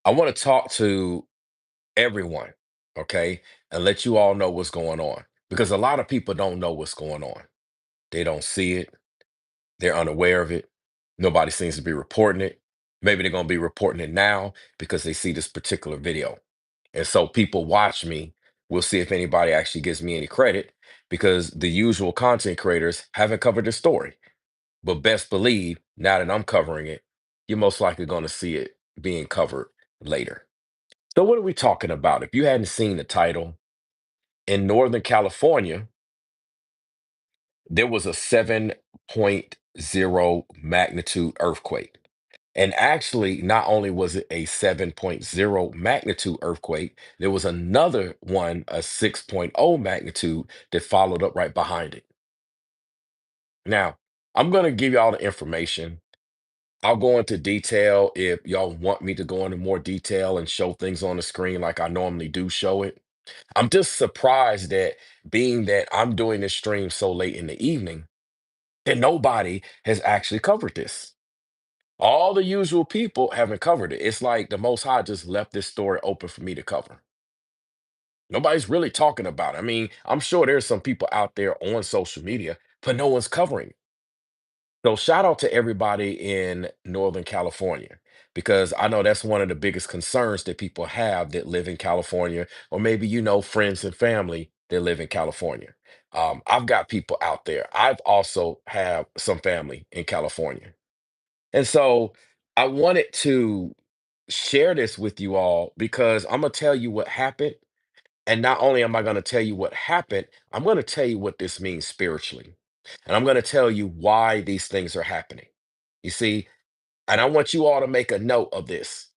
I want to talk to everyone, okay, and let you all know what's going on because a lot of people don't know what's going on. They don't see it, they're unaware of it. Nobody seems to be reporting it. Maybe they're going to be reporting it now because they see this particular video. And so people watch me. We'll see if anybody actually gives me any credit because the usual content creators haven't covered this story. But best believe now that I'm covering it, you're most likely going to see it being covered later. So, what are we talking about? If you hadn't seen the title, in Northern California, there was a 7.0 magnitude earthquake. And actually, not only was it a 7.0 magnitude earthquake, there was another one, a 6.0 magnitude, that followed up right behind it. Now, I'm going to give you all the information. I'll go into detail if y'all want me to go into more detail and show things on the screen like I normally do show it. I'm just surprised that being that I'm doing this stream so late in the evening, that nobody has actually covered this. All the usual people haven't covered it. It's like the Most High just left this story open for me to cover. Nobody's really talking about it. I mean, I'm sure there's some people out there on social media, but no one's covering it. So shout out to everybody in Northern California because I know that's one of the biggest concerns that people have that live in California, or maybe friends and family that live in California. I've got people out there. I've also have some family in California, and so I wanted to share this with you all because I'm gonna tell you what happened, and not only am I gonna tell you what happened, I'm gonna tell you what this means spiritually. And I'm going to tell you why these things are happening. You see, and I want you all to make a note of this.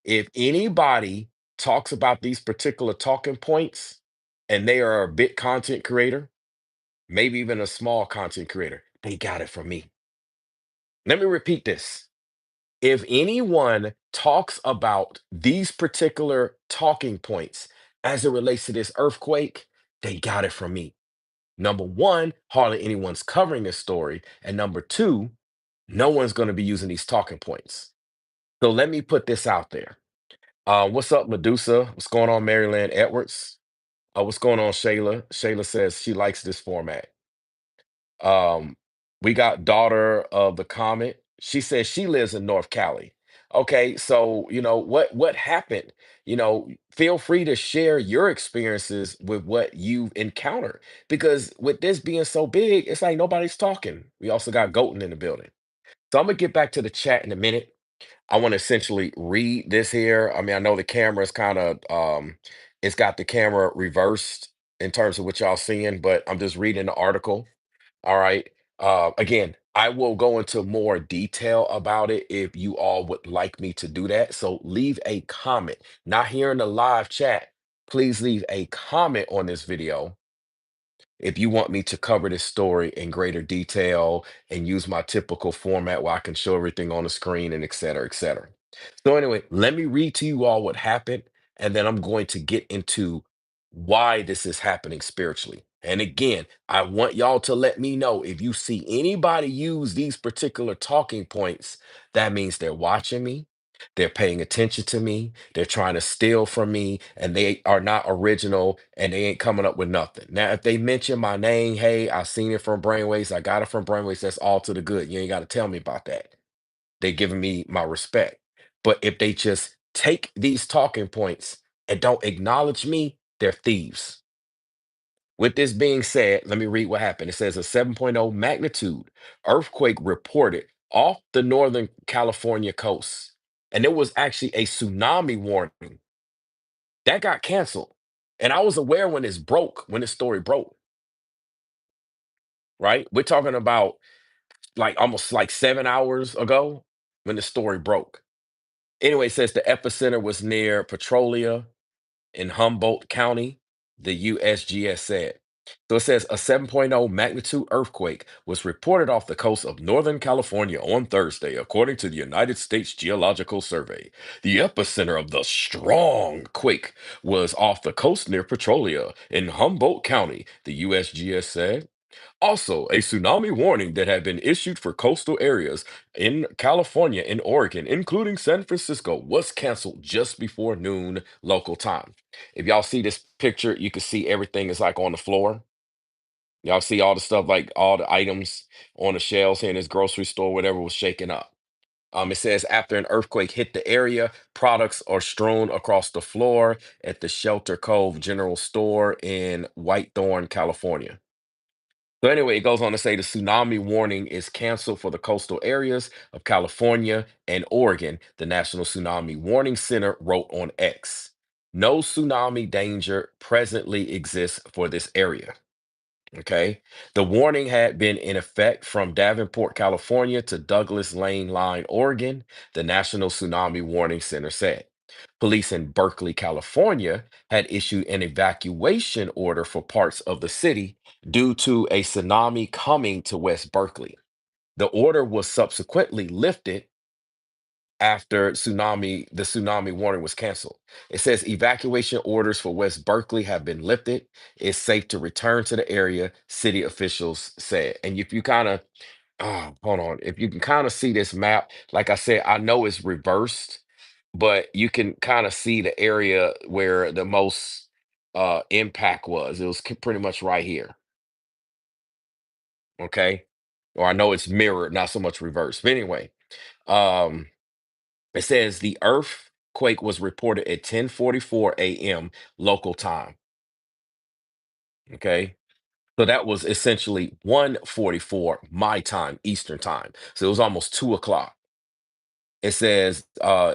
If anybody talks about these particular talking points and they are a big content creator, maybe even a small content creator, they got it from me. Let me repeat this. If anyone talks about these particular talking points as it relates to this earthquake, they got it from me. Number one, hardly anyone's covering this story. And number two, no one's going to be using these talking points. So let me put this out there. What's up, Medusa? What's going on, Maryland Edwards? What's going on, Shayla? Shayla says she likes this format. Um, we got daughter of the comet. She says she lives in North Cali. Okay, so what happened? Feel free to share your experiences with what you've encountered. Because with this being so big, it's like nobody's talking. We also got Golden in the building. So I'm gonna get back to the chat in a minute. I want to essentially read this here. I mean, I know the camera is kind of it's got the camera reversed in terms of what y'all seeing, but I'm just reading the article. All right. Again, I will go into more detail about it if you all would like me to do that. So leave a comment. Not here in the live chat. Please leave a comment on this video if you want me to cover this story in greater detail and use my typical format where I can show everything on the screen and et cetera, et cetera. So, anyway, let me read to you all what happened, and then I'm going to get into why this is happening spiritually. And again, I want y'all to let me know if you see anybody use these particular talking points, that means they're watching me. They're paying attention to me. They're trying to steal from me, and they are not original and they ain't coming up with nothing. Now, if they mention my name, hey, I seen it from Brainwaves, I got it from Brainwaves, that's all to the good. You ain't got to tell me about that. They giving me my respect. But if they just take these talking points and don't acknowledge me, they're thieves. With this being said, let me read what happened. It says a 7.0 magnitude earthquake reported off the Northern California coast. And there was actually a tsunami warning that got canceled. And I was aware when when this story broke, right? We're talking about like almost like 7 hours ago when the story broke. Anyway, it says the epicenter was near Petrolia in Humboldt County, the USGS said. So it says a 7.0 magnitude earthquake was reported off the coast of Northern California on Thursday, according to the United States Geological Survey. The epicenter of the strong quake was off the coast near Petrolia in Humboldt County, the USGS said. Also, a tsunami warning that had been issued for coastal areas in California and Oregon, including San Francisco, was canceled just before noon local time. If y'all see this picture, you can see everything is like on the floor. Y'all see all the stuff, like all the items on the shelves here in this grocery store, whatever was shaken up. It says after an earthquake hit the area, products are strewn across the floor at the Shelter Cove General Store in Whitethorn, California. So anyway, it goes on to say the tsunami warning is canceled for the coastal areas of California and Oregon. The National Tsunami Warning Center wrote on X. No tsunami danger presently exists for this area. Okay. The warning had been in effect from Davenport, California to Douglas Lane Line, Oregon, the National Tsunami Warning Center said. Police in Berkeley, California had issued an evacuation order for parts of the city due to a tsunami coming to West Berkeley. The order was subsequently lifted after the tsunami warning was canceled. It says evacuation orders for West Berkeley have been lifted. It's safe to return to the area, city officials said. And if you kind of, oh, hold on, if you can kind of see this map, like I said, I know it's reversed, but you can kind of see the area where the most impact was. It was pretty much right here. Okay. Or I know it's mirrored, not so much reversed. But anyway, um, it says the earthquake was reported at 10:44 a.m. local time. Okay. So that was essentially 1:44 my time, Eastern time. So it was almost 2 o'clock. It says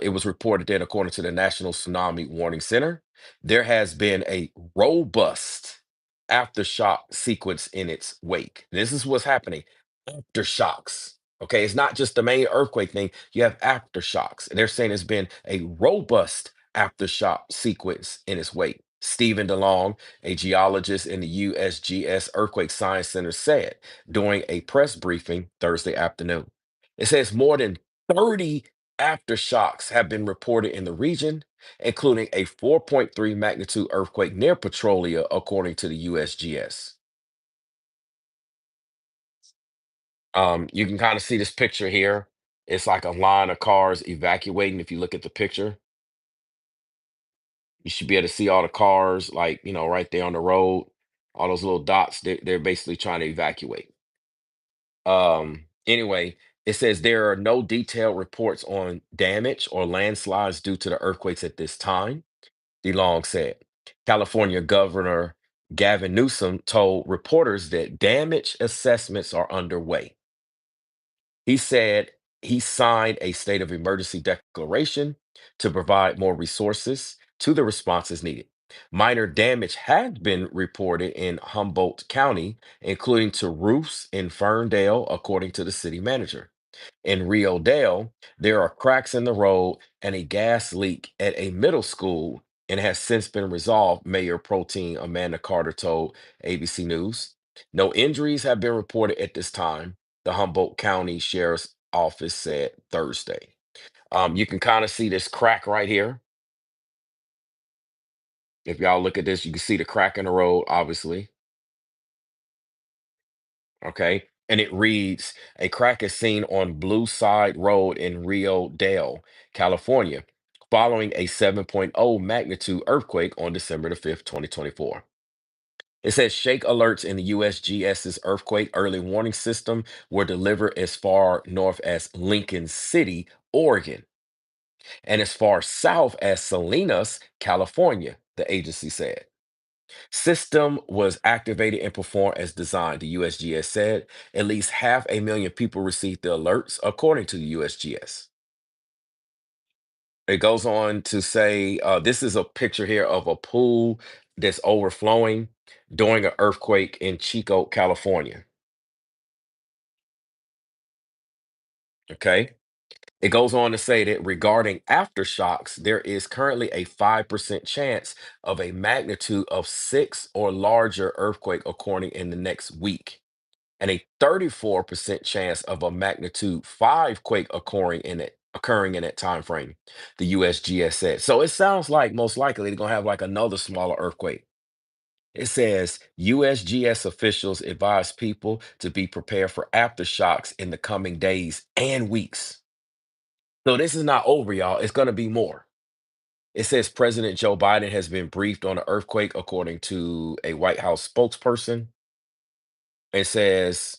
it was reported that according to the National Tsunami Warning Center, there has been a robust aftershock sequence in its wake. This is what's happening. Aftershocks. Okay, it's not just the main earthquake thing. You have aftershocks. And they're saying it's been a robust aftershock sequence in its wake. Stephen DeLong, a geologist in the USGS Earthquake Science Center, said during a press briefing Thursday afternoon. It says more than 30 aftershocks have been reported in the region, including a 4.3 magnitude earthquake near Petrolia, according to the USGS. You can kind of see this picture here. It's like a line of cars evacuating. If you look at the picture, you should be able to see all the cars, like, right there on the road, all those little dots. They're basically trying to evacuate. Anyway, it says there are no detailed reports on damage or landslides due to the earthquakes at this time, DeLong said. California Governor Gavin Newsom told reporters that damage assessments are underway. He said he signed a state of emergency declaration to provide more resources to the responses needed. Minor damage had been reported in Humboldt County, including to roofs in Ferndale, according to the city manager. In Rio Dale, there are cracks in the road and a gas leak at a middle school and has since been resolved, Mayor Pro Tem Amanda Carter told ABC News. No injuries have been reported at this time, the Humboldt County Sheriff's Office said Thursday. You can kind of see this crack right here. If y'all look at this, you can see the crack in the road, obviously. Okay. And it reads a crack is seen on Blue Side Road in Rio Dale, California, following a 7.0 magnitude earthquake on December the 5th, 2024. It says shake alerts in the USGS's earthquake early warning system were delivered as far north as Lincoln City, Oregon, and as far south as Salinas, California, the agency said. System was activated and performed as designed, the USGS said. At least 500,000 people received the alerts, according to the USGS. It goes on to say this is a picture here of a pool that's overflowing during an earthquake in Chico, California. Okay. It goes on to say that regarding aftershocks, there is currently a 5% chance of a magnitude of 6 or larger earthquake occurring in the next week, and a 34% chance of a magnitude 5 quake occurring in that time frame, the USGS said. So it sounds like most likely they're gonna have like another smaller earthquake. It says USGS officials advise people to be prepared for aftershocks in the coming days and weeks. So this is not over, y'all. It's going to be more. It says President Joe Biden has been briefed on the earthquake, according to a White House spokesperson. It says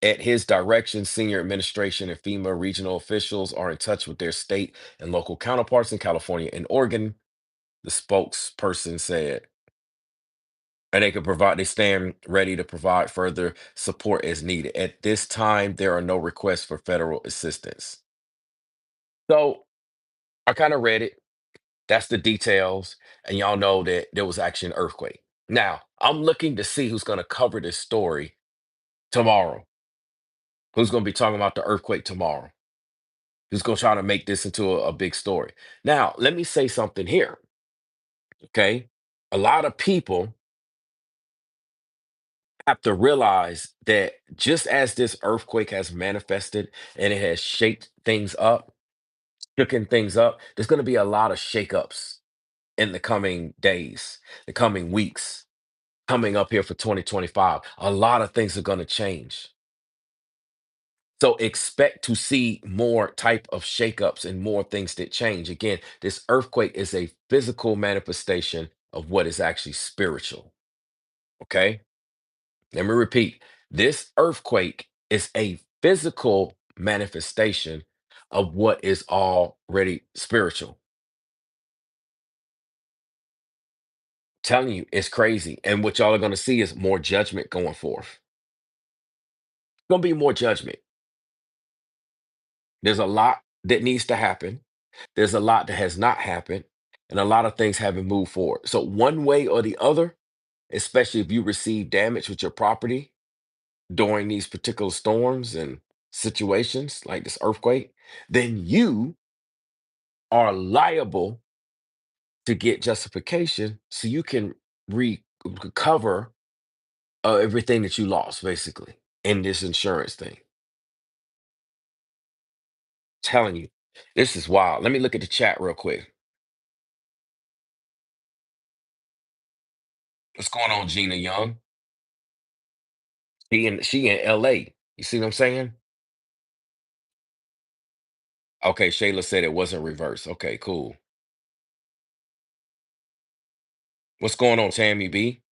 at his direction, senior administration and FEMA regional officials are in touch with their state and local counterparts in California and Oregon, the spokesperson said. And they stand ready to provide further support as needed. At this time, there are no requests for federal assistance. So I kind of read it. That's the details. And y'all know that there was actually an earthquake. Now, I'm looking to see who's going to cover this story tomorrow. Who's going to be talking about the earthquake tomorrow? Who's going to try to make this into a big story? Now, let me say something here. Okay. A lot of people have to realize that just as this earthquake has manifested and it has shaped things up, shooken things up, there's going to be a lot of shakeups in the coming days, the coming weeks, coming up here for 2025. A lot of things are going to change. So expect to see more type of shakeups and more things that change. Again, this earthquake is a physical manifestation of what is actually spiritual. Okay? Let me repeat. This earthquake is a physical manifestation of what is already spiritual. Telling you, it's crazy. And what y'all are going to see is more judgment going forth. Going to be more judgment. There's a lot that needs to happen. There's a lot that has not happened, and a lot of things haven't moved forward. So, one way or the other, especially if you receive damage with your property during these particular storms and situations like this earthquake, then you are liable to get justification so you can recover everything that you lost, basically, in this insurance thing. Telling you, this is wild. Let me look at the chat real quick. What's going on, Gina Young? She in LA. You see what I'm saying? Okay, Shayla said it wasn't reversed. Okay, cool. What's going on, Tammy B?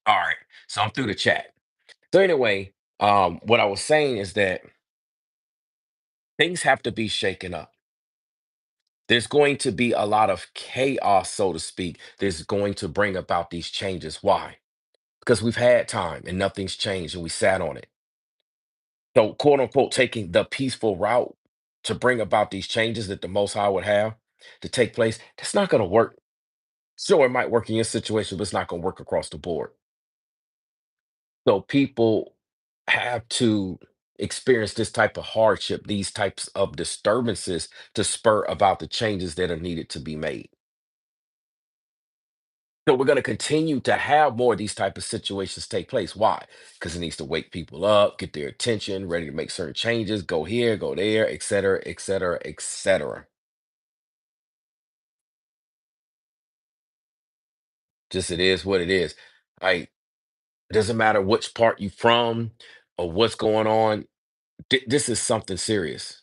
All right. So I'm through the chat. So anyway, what I was saying is that things have to be shaken up. There's going to be a lot of chaos, so to speak. There's going to bring about these changes. Why? Because we've had time and nothing's changed and we sat on it. So, quote unquote, taking the peaceful route to bring about these changes that the Most High would have to take place, that's not going to work. Sure, it might work in your situation, but it's not going to work across the board. So, people have to experience this type of hardship, these types of disturbances to spur about the changes that are needed to be made. So we're going to continue to have more of these type of situations take place. Why? Because it needs to wake people up, get their attention, ready to make certain changes, go here, go there, et cetera, et cetera, et cetera. Just it is what it is. Like, it doesn't matter which part you from or what's going on. This is something serious.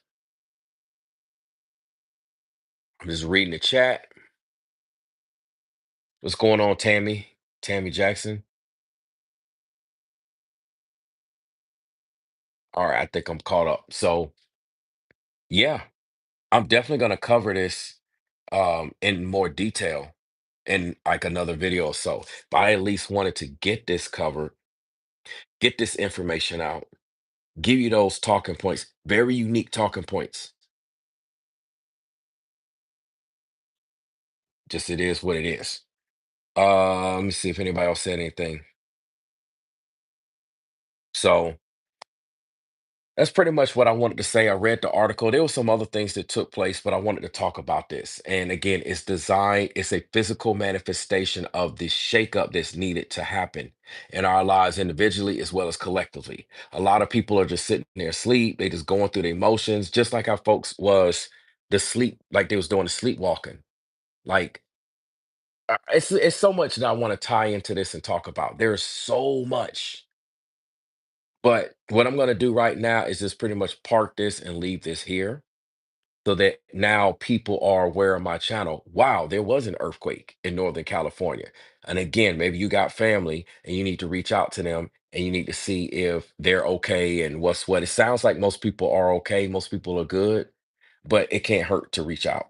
I'm just reading the chat. What's going on, Tammy? Tammy Jackson. All right, I think I'm caught up. So yeah, I'm definitely gonna cover this in more detail in like another video or so. But I at least wanted to get this covered, get this information out, give you those talking points, very unique talking points. Just it is what it is. Let me see if anybody else said anything. So That's pretty much what I wanted to say. I read the article. There were some other things that took place, but I wanted to talk about this. And again, it's designed, it's a physical manifestation of the shakeup that's needed to happen in our lives individually as well as collectively. A lot of people are just sitting there asleep. They just going through the emotions, just like our folks was the sleep, like they was doing the sleepwalking. Like it's so much that I want to tie into this and talk about. There's so much. But what I'm going to do right now is just pretty much park this and leave this here so that now people are aware of my channel. Wow, there was an earthquake in Northern California. And again, maybe you got family and you need to reach out to them and you need to see if they're okay and what's what. It sounds like most people are okay, most people are good, but it can't hurt to reach out.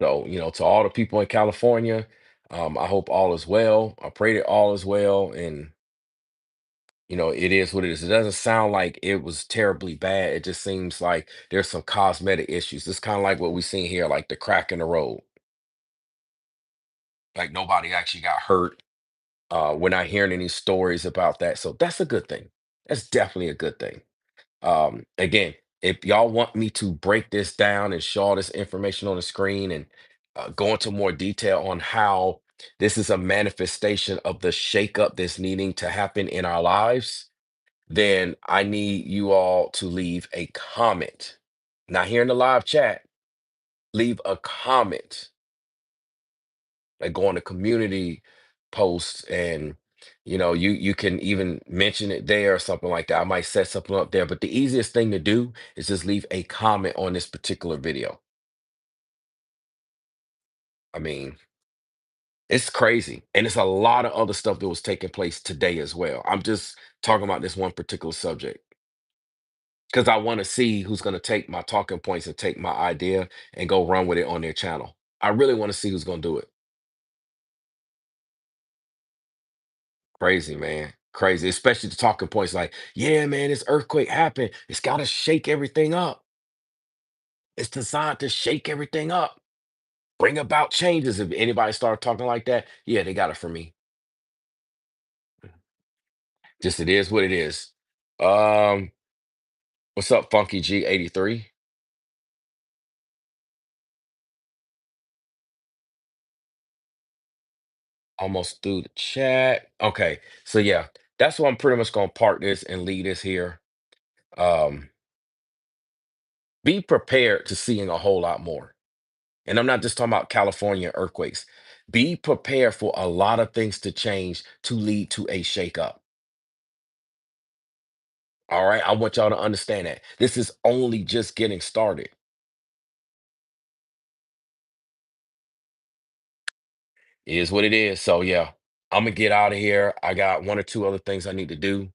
So, to all the people in California, I hope all is well. I pray that all is well. And it is what it is. It doesn't sound like it was terribly bad. It just seems like there's some cosmetic issues. It's kind of like what we seen here, like the crack in the road. Like nobody actually got hurt. We're not hearing any stories about that. So that's a good thing. That's definitely a good thing. Again, if y'all want me to break this down and show all this information on the screen and go into more detail on how this is a manifestation of the shakeup that's needing to happen in our lives, then I need you all to leave a comment. Not here in the live chat, leave a comment. Like go on the community post and you can even mention it there or something like that. I might set something up there, but the easiest thing to do is just leave a comment on this particular video. I mean, it's crazy. And it's a lot of other stuff that was taking place today as well. I'm just talking about this one particular subject. Because I want to see who's going to take my talking points and take my idea and go run with it on their channel. I really want to see who's going to do it. Crazy, man. Crazy. Especially the talking points like, yeah, man, this earthquake happened. It's got to shake everything up. It's designed to shake everything up, bring about changes. If anybody start talking like that, yeah, they got it from me. Just it is what it is. Um, what's up, Funky G83? Almost through the chat. Okay. So yeah, that's why I'm pretty much gonna park this and leave this here. Um, be prepared to seeing a whole lot more. And I'm not just talking about California earthquakes. Be prepared for a lot of things to change to lead to a shakeup. All right. I want y'all to understand that. This is only just getting started. It is what it is. So yeah, I'm gonna get out of here. I got one or two other things I need to do,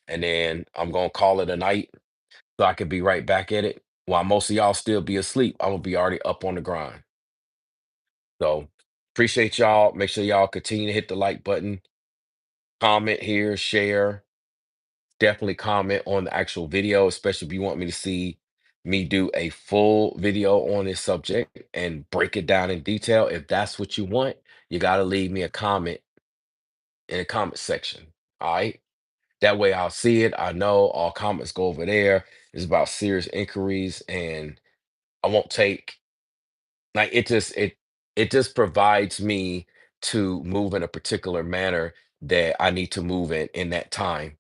and then I'm gonna call it a night so I can be right back at it. While most of y'all still be asleep, I'm gonna be already up on the grind. So appreciate y'all. Make sure y'all continue to hit the like button, comment here, share. Definitely comment on the actual video, especially if you want me to see me do a full video on this subject and break it down in detail. If that's what you want, you got to leave me a comment in the comment section. All right. That way I'll see it. I know all comments go over there. It's about serious inquiries and I won't take like it just provides me to move in a particular manner that I need to move in that time,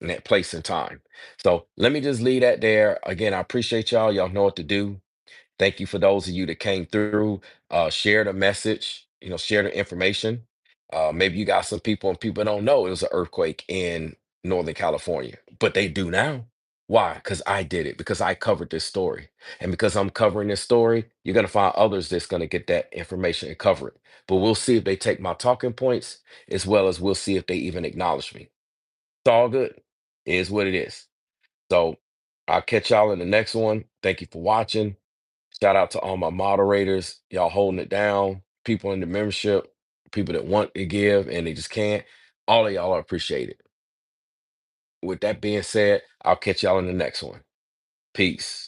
in that place and time. So let me just leave that there. Again, I appreciate y'all. Y'all know what to do. Thank you for those of you that came through. Share the message, share the information. Maybe you got some people and people don't know it was an earthquake in Northern California, but they do now. Why? Because I did it, because I covered this story. And because I'm covering this story, you're going to find others that's going to get that information and cover it. But we'll see if they take my talking points as well as we'll see if they even acknowledge me. It's all good. It is what it is. So I'll catch y'all in the next one. Thank you for watching. Shout out to all my moderators. Y'all holding it down. People in the membership, people that want to give and they just can't. All of y'all are appreciated. With that being said, I'll catch y'all in the next one. Peace.